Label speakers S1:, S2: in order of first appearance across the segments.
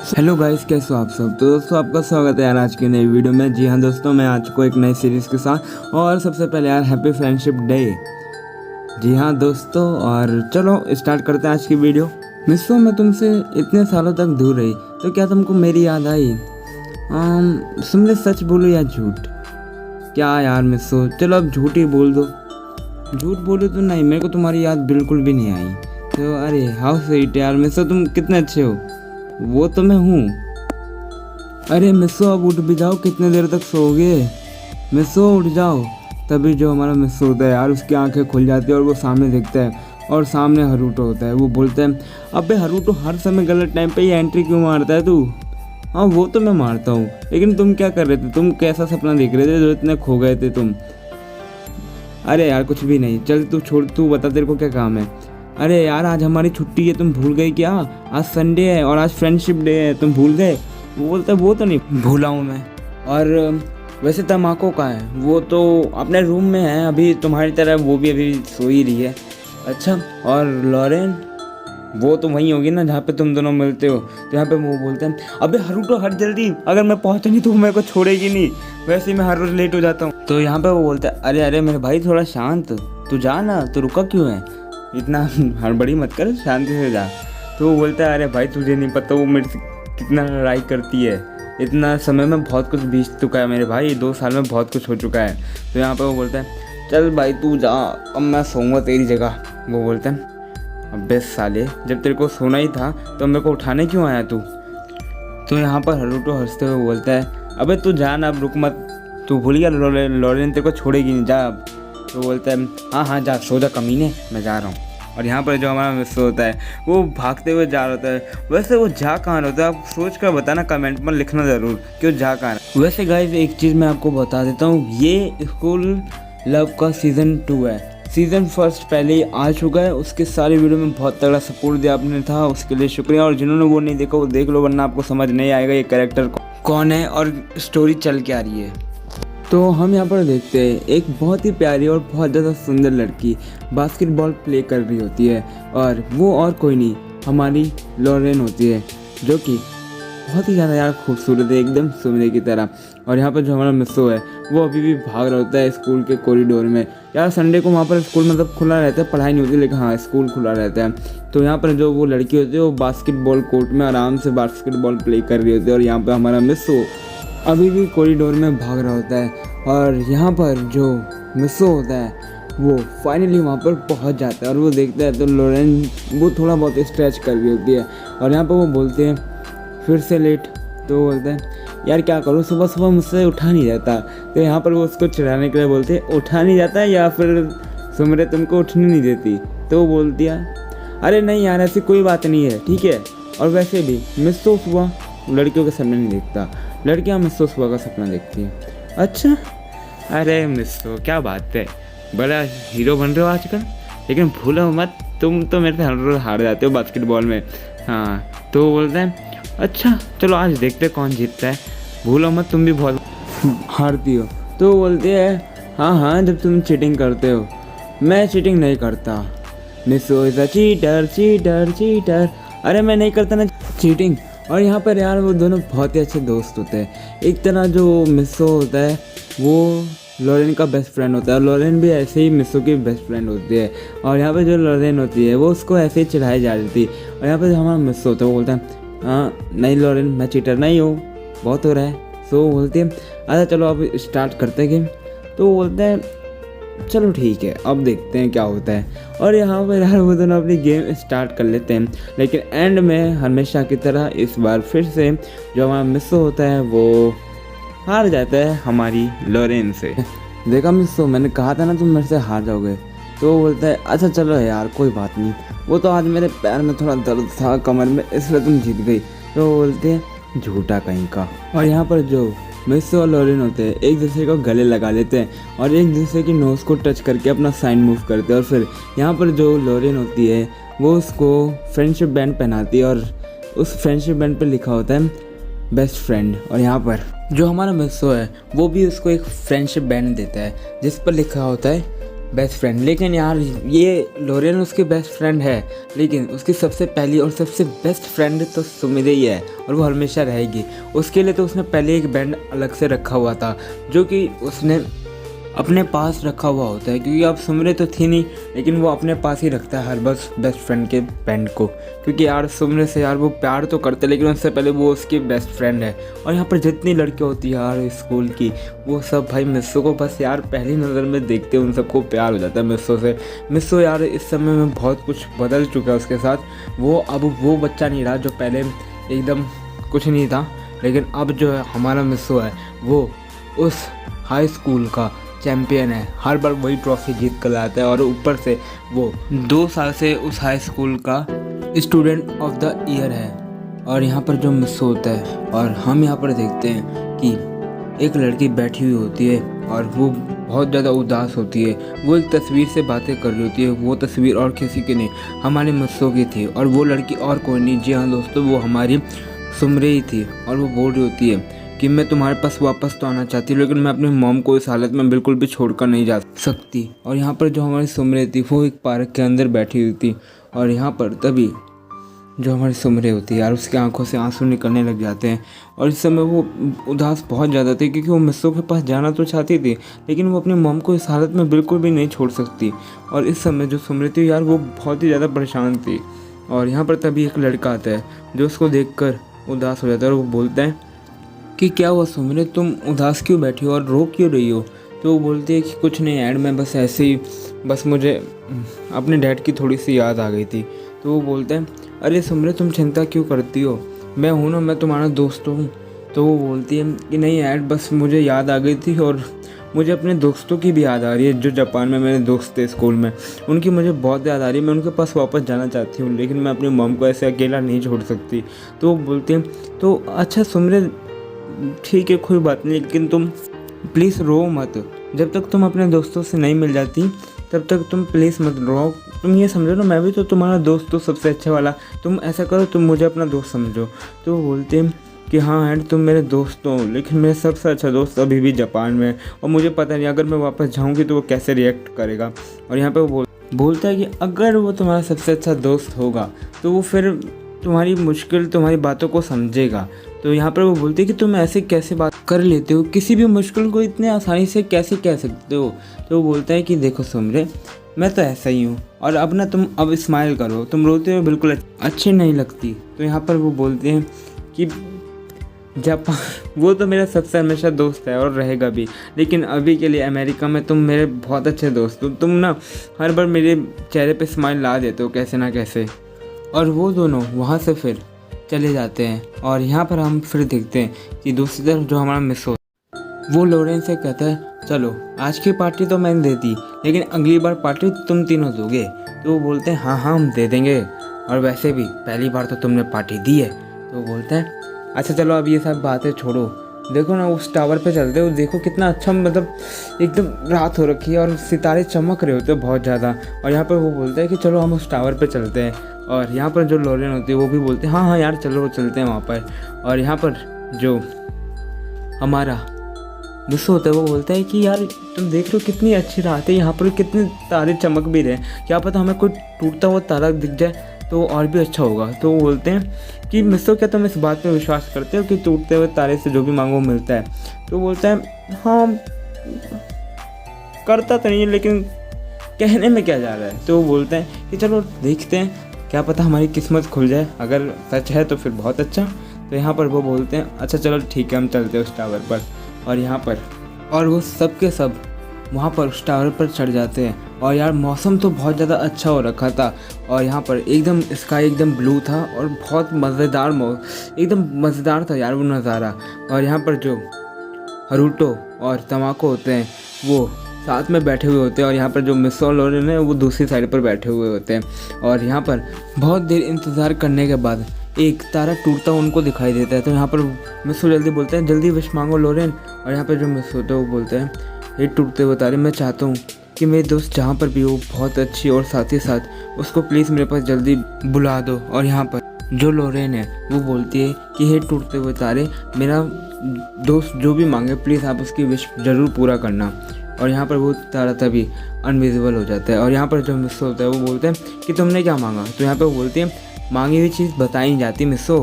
S1: Hello guys, कैसे हो आप सब। तो दोस्तों, आपका स्वागत है यार आज की नई वीडियो में। जी हाँ दोस्तों, मैं आज को एक नई सीरीज़ के साथ। और सबसे पहले यार हैप्पी फ्रेंडशिप डे। जी हाँ दोस्तों, और चलो स्टार्ट करते हैं आज की वीडियो। मिस्सो, मैं तुमसे इतने सालों तक दूर रही तो क्या तुमको मेरी याद आई? तुमने सच बोलो या झूठ? क्या यार मिस्सो, चलो अब झूठ ही बोल दो। झूठ बोलो तो नहीं, मेरे को तुम्हारी याद बिल्कुल भी नहीं आई। तो अरे हाउ स्वीट यार मिस्सो, तुम कितने अच्छे हो। वो तो मैं हूँ। अरे मिस्सो, अब उठ भी जाओ, कितने देर तक सोओगे। मिस्सो उठ जाओ। तभी जो हमारा मिस्सो होता है यार, उसकी आंखें खुल जाती है और वो सामने देखता है, और सामने हरूटो होता है। वो बोलता है, अबे हरूटो, हर समय गलत टाइम पे ही एंट्री क्यों मारता है तू? हाँ वो तो मैं मारता हूँ, लेकिन तुम क्या कर रहे थे? तुम कैसा सपना देख रहे थे जो इतने खो गए थे तुम? अरे यार कुछ भी नहीं, चल तू छोड़, तू बता तेरे को क्या काम है। अरे यार आज हमारी छुट्टी है, तुम भूल गई क्या? आज संडे है और आज फ्रेंडशिप डे है, तुम भूल गए? वो बोलता है, वो तो नहीं भूला हूँ मैं। और वैसे तमाको का है, वो तो अपने रूम में है अभी, तुम्हारी तरह वो भी अभी सो ही रही है। अच्छा, और लॉरेन? वो तो वहीं होगी ना जहाँ पे तुम दोनों मिलते हो। तो यहाँ पे वो बोलते हैं, अबे हरूटो हट जल्दी, अगर मैं पहुँचा नहीं तो मेरे को छोड़ेगी नहीं, वैसे ही मैं हर रोज लेट हो जाता हूँ। तो यहाँ पे वो बोलता है, अरे अरे मेरे भाई थोड़ा शांत, तू जा ना, तू रुका क्यों है? इतना हड़बड़ी मत कर, शांति से जा। तो वो बोलता है, अरे भाई तुझे नहीं पता वो मेरे से कितना लड़ाई करती है। इतना समय में बहुत कुछ बीत चुका है मेरे भाई, 2 साल में बहुत कुछ हो चुका है। तो यहाँ पे वो बोलता है, चल भाई तू जा, अब मैं सोऊंगा तेरी जगह। वो बोलता है, अबे साले, जब तेरे को सोना ही था तो मेरे को उठाने क्यों आया तू? तो यहाँ पर हरूटो हंसते हुए बोलता है, अबे तू जा ना, अब रुक मत, तू भूल गया लॉरेन तेरे को छोड़ेगी नहीं, जा अब। तो बोलता है, हाँ हाँ जा, सो जा कमीने, मैं जा रहा हूँ। और यहाँ पर जो हमारा मिस्सो होता है वो भागते हुए जा रहा होता है। वैसे वो जा कहाँ रहा होता है, आप सोच कर बताना, कमेंट में लिखना ज़रूर कि वो जा कहाँ रहा। वैसे गाइस एक चीज़ मैं आपको बता देता हूँ, ये स्कूल लव का सीज़न 2 है। सीज़न 1 पहले ही आ चुका है, उसके सारे वीडियो में बहुत तगड़ा सपोर्ट दिया आपने था, उसके लिए शुक्रिया। और जिन्होंने वो नहीं देखा वो देख लो, वरना आपको समझ नहीं आएगा ये कैरेक्टर कौन है और स्टोरी चल के आ रही है। तो हम यहाँ पर देखते हैं एक बहुत ही प्यारी और बहुत ज़्यादा सुंदर लड़की बास्केटबॉल प्ले कर रही होती है, और वो और कोई नहीं, हमारी लॉरेन होती है, जो कि बहुत ही ज़्यादा यार खूबसूरत है, एकदम सुनने की तरह। और यहाँ पर जो हमारा मिस्सो है वो अभी भी भाग रहा होता है स्कूल के कॉरिडोर में। यार संडे को वहाँ पर स्कूल मतलब खुला रहता है, पढ़ाई नहीं होती, लेकिन हाँ स्कूल खुला रहता है। तो यहाँ पर जो वो लड़की होती है वो बास्केटबॉल कोर्ट में आराम से बास्केटबॉल प्ले कर रही होती है, और यहाँ पर हमारा मिस्सो अभी भी कॉरिडोर में भाग रहा होता है। और यहाँ पर जो मिस्सो होता है वो फाइनली वहाँ पर पहुँच जाता है, और वो देखता है तो लॉरेन वो थोड़ा बहुत स्ट्रेच कर रही होती है। और यहाँ पर वो बोलते हैं, फिर से लेट। तो वो बोलता है, यार क्या करूँ, सुबह सुबह मुझसे उठा नहीं जाता। तो यहाँ पर वो उसको चिढ़ाने के लिए बोलते हैं, उठा नहीं जाता या फिर सुमरे तुमको उठने नहीं देती? तो वो बोलती है, अरे नहीं यार ऐसी कोई बात नहीं है, ठीक है। और वैसे भी मिस्सो सुबह लड़कियों के सपने नहीं देखता, लड़कियाँ मिस्सो सुबह का सपना देखती हैं। अच्छा, अरे मिस्सो क्या बात है, बड़ा हीरो बन रहे हो आजकल, लेकिन भूलो मत तुम तो मेरे से हर रोज हार जाते हो बास्केटबॉल में। हाँ तो वो बोलते हैं, अच्छा चलो आज देखते कौन जीतता है, भूलो मत तुम भी बहुत हारती हो। तो वो बोलते हैं, हाँ हाँ जब तुम चीटिंग करते हो। मैं चीटिंग नहीं करता, Misso is a cheater cheater cheater. अरे मैं नहीं करता ना चीटिंग। और यहाँ पर यार वो दोनों बहुत ही अच्छे दोस्त होते हैं। एक तरह जो मिस्सो होता है वो लॉरेन का बेस्ट फ्रेंड होता है, और लॉरेन भी ऐसे ही मिस्सो की बेस्ट फ्रेंड होती है। और यहाँ पे जो लॉरेन होती है वो उसको ऐसे ही चिढ़ाई जा रही थी। और यहाँ पे जो हमारा मिस्सो होता है वो बोलता है, हाँ नहीं लॉरेन, मैं चीटर नहीं हूँ, बहुत हो रहा है। सो वो बोलती है, अच्छा चलो अब स्टार्ट करते हैं गेम। तो वो बोलते हैं, चलो ठीक है अब देखते हैं क्या होता है। और यहाँ पर यार वो दोनों अपनी गेम स्टार्ट कर लेते हैं, लेकिन एंड में हमेशा की तरह इस बार फिर से जो हमारा मिस्सो होता है वो हार जाता है हमारी लॉरेन से। देखा मिस्सो, मैंने कहा था ना तुम मेरे से हार जाओगे। तो वो बोलता है, अच्छा चलो यार कोई बात नहीं, वो तो आज मेरे पैर में थोड़ा दर्द था कमर में, इसलिए तुम जीत गई। तो वो बोलते हैं, झूठा कहीं का। और यहाँ पर जो मिस्सो और लॉरेन होते हैं एक दूसरे को गले लगा लेते हैं, और एक दूसरे की नोज़ को टच करके अपना साइन मूव करते हैं। और फिर यहाँ पर जो लॉरेन होती है वो उसको फ्रेंडशिप बैंड पहनाती है, और उस फ्रेंडशिप बैंड पर लिखा होता है बेस्ट फ्रेंड। और यहाँ पर जो हमारा मिस्सो है वो भी उसको एक फ्रेंडशिप बैंड देता है जिस पर लिखा होता है बेस्ट फ्रेंड। लेकिन यार ये लोरेन उसकी बेस्ट फ्रेंड है, लेकिन उसकी सबसे पहली और सबसे बेस्ट फ्रेंड तो सुमिरे ही है और वो हमेशा रहेगी। उसके लिए तो उसने पहले एक बैंड अलग से रखा हुआ था जो कि उसने अपने पास रखा हुआ होता है, क्योंकि अब सुमिरे तो थी नहीं, लेकिन वो अपने पास ही रखता है हर बस बेस्ट फ्रेंड के बैंड को, क्योंकि यार सुमिरे से यार वो प्यार तो करते, लेकिन उससे पहले वो उसकी बेस्ट फ्रेंड है। और यहाँ पर जितनी लड़कियाँ होती है यार स्कूल की, वो सब भाई मिस्सो को बस यार पहली नज़र में देखते उन सबको प्यार हो जाता है मिस्सो से। मिस्सो यार इस समय में बहुत कुछ बदल चुका है उसके साथ। वो अब वो बच्चा नहीं रहा जो पहले एकदम कुछ नहीं था, लेकिन अब जो है हमारा मिस्सो है वो उस हाई स्कूल का चैम्पियन है। हर बार वही ट्रॉफी जीत कर लाता है और ऊपर से वो 2 साल से उस हाई स्कूल का स्टूडेंट ऑफ द ईयर है। और यहाँ पर जो मिस्सो होता है और हम यहाँ पर देखते हैं कि एक लड़की बैठी हुई होती है और वो बहुत ज़्यादा उदास होती है। वो एक तस्वीर से बातें कर रही होती है। वो तस्वीर और किसी की नहीं, हमारे मिस्सो की थी। और वो लड़की और कोई नहीं, जी हाँ दोस्तों, वो हमारी सुमरे ही थी। और वो बोल रही होती है कि मैं तुम्हारे पास वापस तो आना चाहती हूँ, लेकिन मैं अपनी मॉम को इस हालत में बिल्कुल भी छोड़कर नहीं जा सकती। और यहाँ पर जो हमारी सुमरे थी वो एक पार्क के अंदर बैठी हुई थी। और यहाँ पर तभी जो हमारी सुमरे होती है यार, उसकी आंखों से आंसू निकलने लग जाते हैं। और इस समय वो उदास बहुत ज़्यादा थी, क्योंकि वो मिस्सो के पास जाना तो चाहती थी, लेकिन वो अपनी मॉम को इस हालत में बिल्कुल भी नहीं छोड़ सकती। और इस समय जो सुमरे थी यार, वो बहुत ही ज़्यादा परेशान थी। और यहाँ पर तभी एक लड़का आता है जो उसको देखकर उदास हो जाता है और वो बोलता है कि क्या हुआ सुमरे, तुम उदास क्यों बैठी हो और रो क्यों रही हो? तो वो बोलती है कि कुछ नहीं ऐड, मैं बस ऐसे ही, बस मुझे अपने डैड की थोड़ी सी याद आ गई थी। तो वो बोलता है अरे सुमरे, तुम चिंता क्यों करती हो, मैं हूँ ना, मैं तुम्हारा दोस्त हूँ। तो वो बोलती है कि नहीं ऐड, बस मुझे याद आ गई थी और मुझे अपने दोस्तों की भी याद आ रही है जो जापान में मेरे दोस्त थे स्कूल में, उनकी मुझे बहुत याद आ रही है। मैं उनके पास वापस जाना चाहती हूँ, लेकिन मैं अपनी मॉम को ऐसे अकेला नहीं छोड़ सकती। तो वो बोलती है तो अच्छा सुमरे, ठीक है कोई बात नहीं, लेकिन तुम प्लीज़ रो मत। जब तक तुम अपने दोस्तों से नहीं मिल जाती तब तक तुम प्लीज़ मत रो। तुम ये समझो ना, मैं भी तो तुम्हारा दोस्त हूँ सबसे अच्छा वाला। तुम ऐसा करो, तुम मुझे अपना दोस्त समझो। तो वो बोलते हैं कि हाँ एंड तुम मेरे दोस्त हो, लेकिन मेरा सबसे अच्छा दोस्त अभी भी जापान में है और मुझे पता नहीं अगर मैं वापस जाऊँगी तो वो कैसे रिएक्ट करेगा। और यहाँ पर वो बोलता है कि अगर वो तुम्हारा सबसे अच्छा दोस्त होगा तो वो फिर तुम्हारी मुश्किल, तुम्हारी बातों को समझेगा। तो यहाँ पर वो बोलती है कि तुम ऐसे कैसे बात कर लेते हो, किसी भी मुश्किल को इतने आसानी से कैसे कह सकते हो? तो वो बोलता है कि देखो सुमरे, मैं तो ऐसा ही हूँ और अब ना तुम अब स्माइल करो, तुम रोते हुए बिल्कुल अच्छी नहीं लगती। तो यहाँ पर वो बोलते हैं कि जापान वो तो मेरा सबसे हमेशा दोस्त है और रहेगा भी, लेकिन अभी के लिए अमेरिका में तुम मेरे बहुत अच्छे दोस्त हो। तुम ना हर बार मेरे चेहरे पे स्माइल ला देते हो कैसे ना कैसे। और वो दोनों वहाँ से फिर चले जाते हैं। और यहाँ पर हम फिर देखते हैं कि दूसरी तरफ जो हमारा मिस्सो, वो लोरेन से कहता है चलो आज की पार्टी तो मैंने दे दी, लेकिन अगली बार पार्टी तुम तीनों दोगे? तो वो बोलते हैं हाँ हम दे देंगे, और वैसे भी पहली बार तो तुमने पार्टी दी है। तो वो बोलता है अच्छा चलो अब ये सब बातें छोड़ो, देखो ना उस टावर पे चलते हो, देखो कितना अच्छा, मतलब एकदम रात हो रखी है और सितारे चमक रहे होते हैं बहुत ज़्यादा। और यहाँ पर वो बोलता है कि चलो हम उस टावर पे चलते हैं। और यहाँ पर जो लोरेन होती है वो भी बोलते हैं हाँ हाँ यार चलो चलते हैं वहाँ पर। और यहाँ पर जो हमारा मिस्सो होता है वो बोलता है कि यार तुम देख रहे हो कितनी अच्छी रात है, यहाँ पर कितने तारे चमक भी रहे, क्या पता हमें कोई टूटता हुआ तारा दिख जाए तो और भी अच्छा होगा। तो वो बोलते हैं कि मिस्सो क्या तुम इस बात पे विश्वास करते हो कि टूटते हुए तारे से जो भी मांगो मिलता है? तो बोलता है हाँ करता तो नहीं है, लेकिन कहने में क्या जा रहा है। तो वो बोलते हैं कि चलो देखते हैं, क्या पता हमारी किस्मत खुल जाए, अगर सच है तो फिर बहुत अच्छा। तो यहाँ पर वो बोलते हैं अच्छा चलो ठीक है हम चलते हैं उस टावर पर। और यहाँ पर और वो सब के सब वहाँ पर उस टावर पर चढ़ जाते हैं। और यार मौसम तो बहुत ज़्यादा अच्छा हो रखा था और यहाँ पर एकदम स्काई एकदम ब्लू था और बहुत मज़ेदार एकदम मज़ेदार था यार वो नज़ारा। और यहाँ पर जो हरुटो और तमाको होते हैं वो साथ में बैठे हुए होते हैं और यहाँ पर जो मिस्सो और लोरेन है वो दूसरी साइड पर बैठे हुए होते हैं। और यहाँ पर बहुत देर इंतज़ार करने के बाद एक तारा टूटता उनको दिखाई देता है। तो यहाँ पर मिस्सो जल्दी बोलते हैं जल्दी विश मांगो लोरेन। और यहाँ पर जो मिस्सो होता है वो बोलते हैं ये टूटते हुए तारे, मैं चाहता हूँ कि मेरे दोस्त जहाँ पर भी हो बहुत अच्छी, और साथ ही साथ उसको प्लीज़ मेरे पास जल्दी बुला दो। और यहाँ पर जो लोरेन है वो बोलती है कि हे टूटते हुए तारे, मेरा दोस्त जो भी मांगे प्लीज़ आप उसकी विश ज़रूर पूरा करना। और यहाँ पर वो तारा तभी अनविजिबल हो जाता है। और यहाँ पर जो मिस्सो होता है वो बोलते हैं कि तुमने क्या मांगा, तो यहाँ पर वो बोलती है मांगी हुई चीज़ बताई नहीं जाती मिस्सो।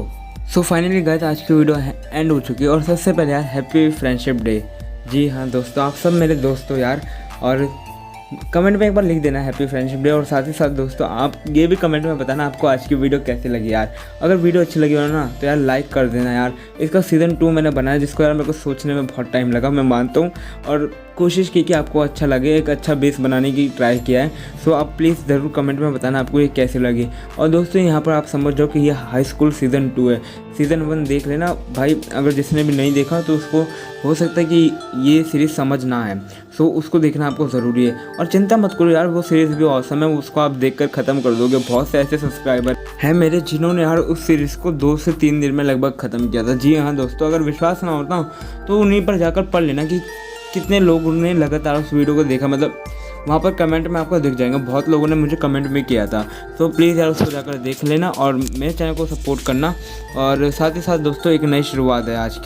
S1: सो फाइनली गाइस आज की वीडियो एंड हो चुकी है। और सबसे पहले यार हैप्पी फ्रेंडशिप डे। जी हाँ दोस्तों, आप सब मेरे दोस्त हो यार, और कमेंट में एक बार लिख देना हैप्पी फ्रेंडशिप डे। और साथ ही साथ दोस्तों आप ये भी कमेंट में बताना आपको आज की वीडियो कैसी लगी यार। अगर वीडियो अच्छी लगी हो ना तो यार लाइक कर देना यार। इसका सीज़न 2 मैंने बनाया जिसको यार मेरे को सोचने में बहुत टाइम लगा, मैं मानता हूँ, और कोशिश की कि आपको अच्छा लगे, एक अच्छा बेस बनाने की ट्राई किया है। सो आप प्लीज़ ज़रूर कमेंट में बताना आपको ये कैसी लगी। और दोस्तों यहाँ पर आप समझ जाओ कि ये हाई स्कूल सीज़न 2 है। सीज़न 1 देख लेना भाई, अगर जिसने भी नहीं देखा तो उसको हो सकता है कि ये सीरीज़ समझ ना आए, सो उसको देखना आपको ज़रूरी है। और चिंता मत करो यार, वो सीरीज़ भी औसम है, उसको आप देखकर ख़त्म कर दोगे। बहुत से ऐसे सब्सक्राइबर हैं मेरे जिन्होंने यार उस सीरीज़ को 2 से 3 दिन में लगभग ख़त्म किया था। जी हाँ दोस्तों, अगर विश्वास ना होता तो उन्हीं पर जाकर पढ़ लेना कि कितने लोगों ने लगातार उस वीडियो को देखा। मतलब वहाँ पर कमेंट में आपको दिख जाएगा, बहुत लोगों ने मुझे कमेंट में किया था। तो प्लीज़ यार उसको जाकर देख लेना और मेरे चैनल को सपोर्ट करना। और साथ ही साथ दोस्तों एक नई शुरुआत है आज की।